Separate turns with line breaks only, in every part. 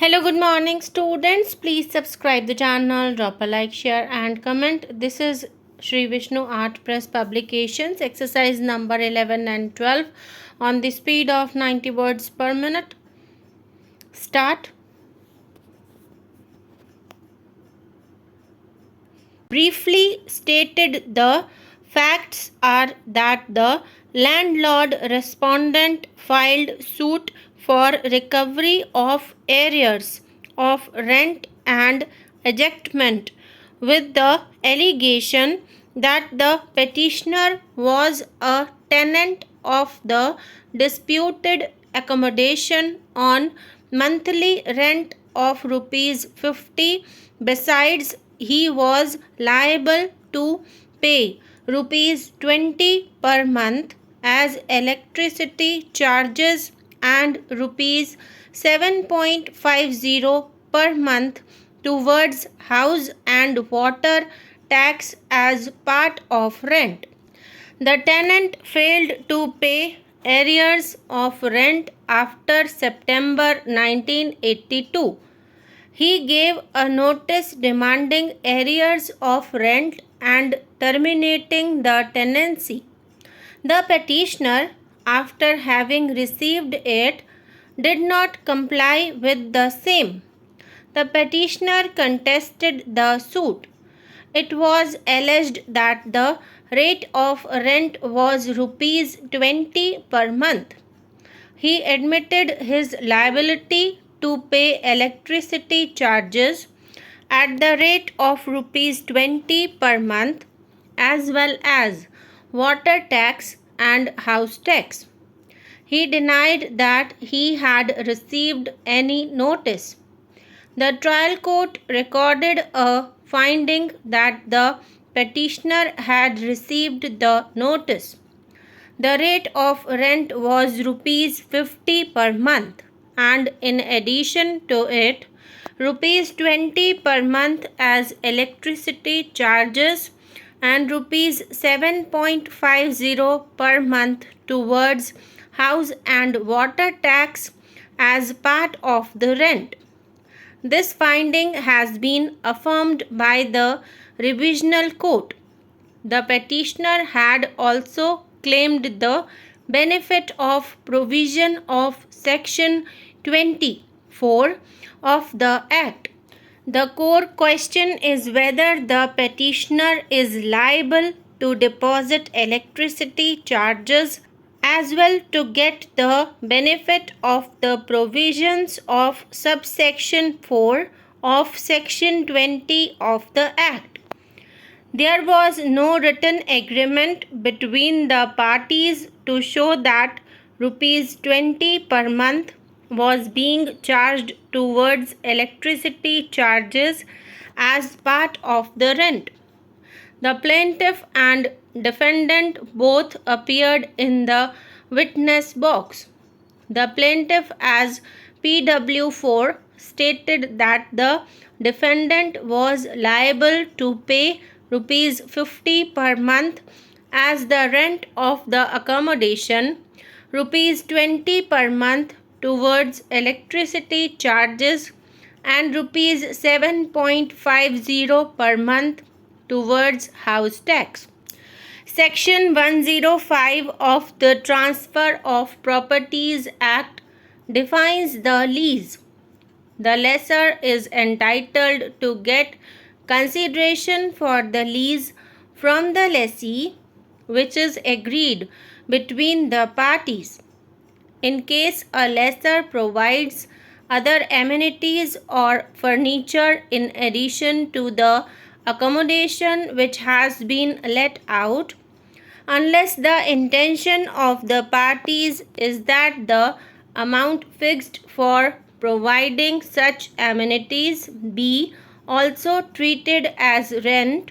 Hello, good morning, students. Please subscribe the channel, drop a like, share, and comment. This is Shree Vishnu Art Press Publications, exercise number 11 and 12 on the speed of 90 words per minute. Start. Briefly stated, the facts are that the landlord respondent filed suit for recovery of arrears of rent and ejectment with the allegation that the petitioner was a tenant of the disputed accommodation on monthly rent of rupees 50. Besides, he was liable to pay rupees 20 per month as electricity charges and rupees 7.50 per month towards house and water tax as part of rent. The tenant failed to pay arrears of rent after September 1982. He gave a notice demanding arrears of rent and terminating the tenancy. The petitioner, after having received it, did not comply with the same. The petitioner contested the suit. It was alleged that the rate of rent was rupees 20 per month. He admitted his liability to pay electricity charges at the rate of rupees 20 per month as well as water tax and house tax. He denied that he had received any notice. The trial court recorded a finding that the petitioner had received the notice. The rate of rent was rupees 50 per month, and in addition to it, rupees 20 per month as electricity charges and rupees 7.50 per month towards house and water tax as part of the rent. This finding has been affirmed by the revisional court. The petitioner had also claimed the benefit of provision of section 24 of the Act. The core question is whether the petitioner is liable to deposit electricity charges as well to get the benefit of the provisions of subsection 4 of section 20 of the Act. There was no written agreement between the parties to show that rupees 20 per month was being charged towards electricity charges as part of the rent. The plaintiff and defendant both appeared in the witness box. The plaintiff, as PW4, stated that the defendant was liable to pay rupees 50 per month as the rent of the accommodation, rupees 20 per month towards electricity charges and rupees 7.50 per month towards house tax. Section 105 of the Transfer of Properties Act defines the lease. The lessor is entitled to get consideration for the lease from the lessee, which is agreed between the parties. In case a lessor provides other amenities or furniture in addition to the accommodation which has been let out, unless the intention of the parties is that the amount fixed for providing such amenities be also treated as rent,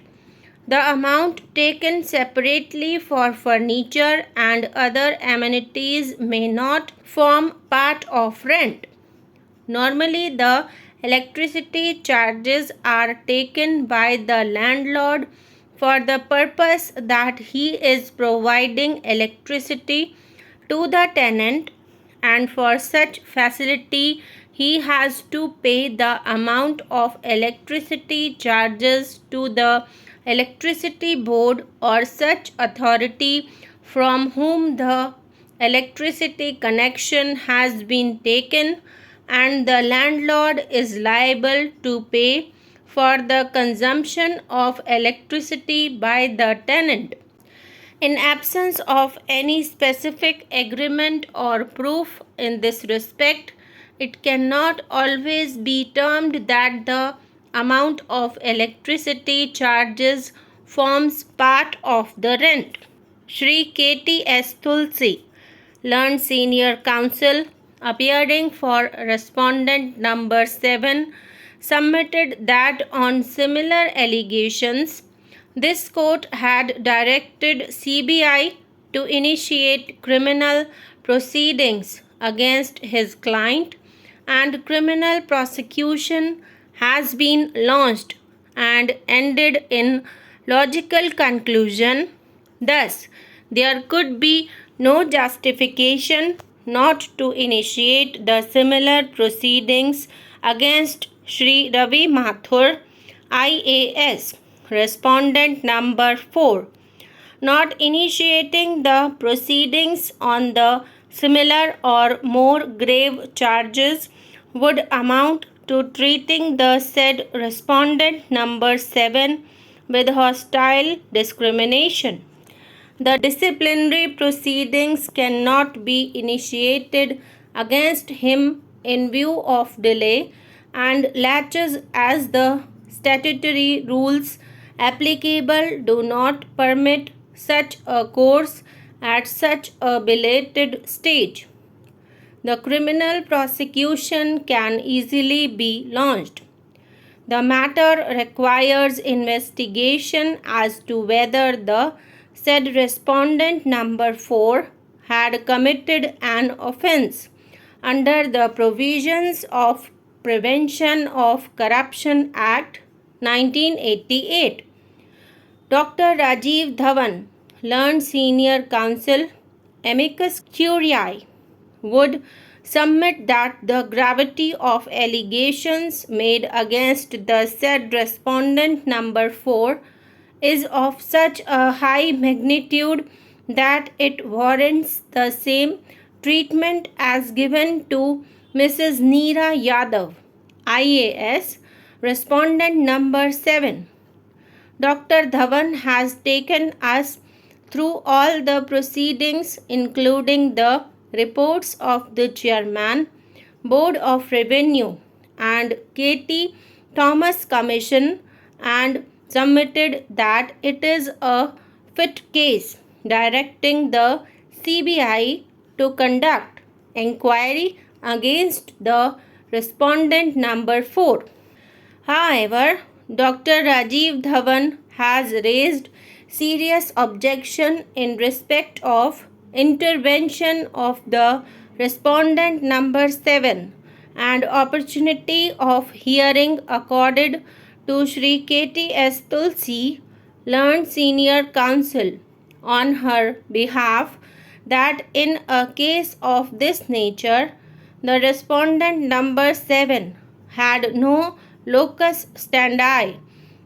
the amount taken separately for furniture and other amenities may not form part of rent. Normally, the electricity charges are taken by the landlord for the purpose that he is providing electricity to the tenant, and for such facility he has to pay the amount of electricity charges to the electricity board or such authority from whom the electricity connection has been taken, and the landlord is liable to pay for the consumption of electricity by the tenant. In absence of any specific agreement or proof in this respect, it cannot always be termed that the amount of electricity charges forms part of the rent. Shree K.T.S. Tulsi, Learned Senior Counsel, appearing for respondent number 7, submitted that on similar allegations, this court had directed CBI to initiate criminal proceedings against his client, and criminal prosecution has been launched and ended in logical conclusion. Thus, there could be no justification not to initiate the similar proceedings against Sri Ravi Mathur, IAS, respondent number 4. Not initiating the proceedings on the similar or more grave charges would amount to treating the said respondent number 7 with hostile discrimination. The disciplinary proceedings cannot be initiated against him in view of delay and laches, as the statutory rules applicable do not permit such a course at such a belated stage. The criminal prosecution can easily be launched. The matter requires investigation as to whether the said respondent number 4 had committed an offence under the provisions of Prevention of Corruption Act 1988. Dr. Rajiv Dhawan, Learned Senior Counsel, amicus curiae, would submit that the gravity of allegations made against the said respondent number 4 is of such a high magnitude that it warrants the same treatment as given to Mrs. Neera Yadav, IAS, respondent number 7. Dr. Dhawan has taken us through all the proceedings, including the reports of the Chairman, Board of Revenue, and K.T. Thomas Commission, and submitted that it is a fit case directing the CBI to conduct inquiry against the respondent number 4. However, Dr. Rajiv Dhawan has raised serious objection in respect of intervention of the respondent number 7 and opportunity of hearing accorded to Sri K.T.S. Tulsi, Learned Senior Counsel, on her behalf, that in a case of this nature, the respondent number 7 had no locus standi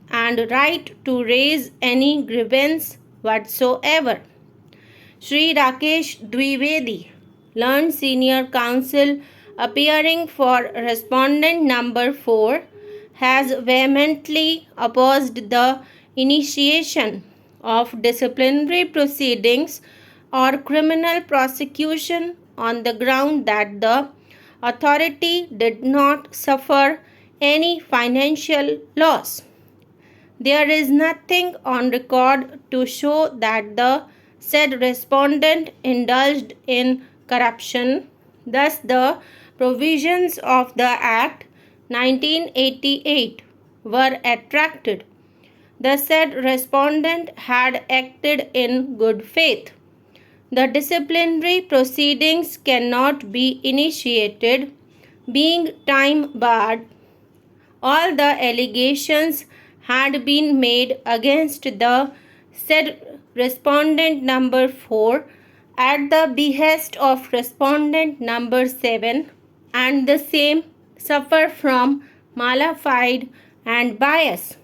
and right to raise any grievance whatsoever. Sri Rakesh Dwivedi, Learned Senior Counsel, appearing for respondent number 4, has vehemently opposed the initiation of disciplinary proceedings or criminal prosecution on the ground that the authority did not suffer any financial loss. There is nothing on record to show that the said respondent indulged in corruption. Thus, the provisions of the Act 1988 were attracted. The said respondent had acted in good faith. The disciplinary proceedings cannot be initiated, being time barred. All the allegations had been made against the said respondent number 4 at the behest of respondent number 7, and the same suffer from malafide and bias.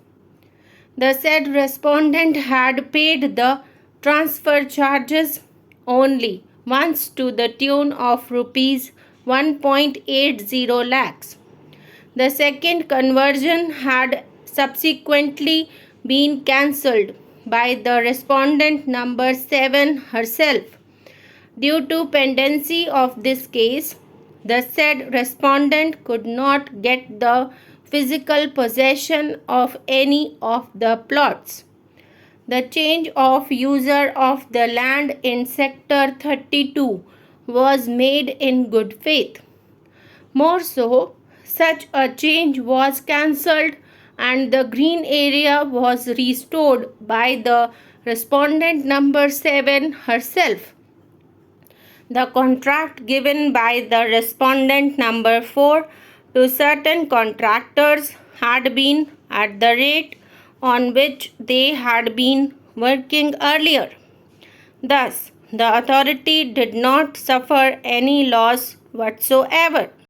The said respondent had paid the transfer charges only once to the tune of rupees 1.80 lakhs. The second conversion had subsequently been cancelled by the respondent number 7 herself. Due to pendency of this case, the said respondent could not get the physical possession of any of the plots. The change of user of the land in Sector 32 was made in good faith. More so, such a change was cancelled and the green area was restored by the respondent number 7 herself. The contract given by the respondent number 4 to certain contractors had been at the rate on which they had been working earlier. Thus, the authority did not suffer any loss whatsoever.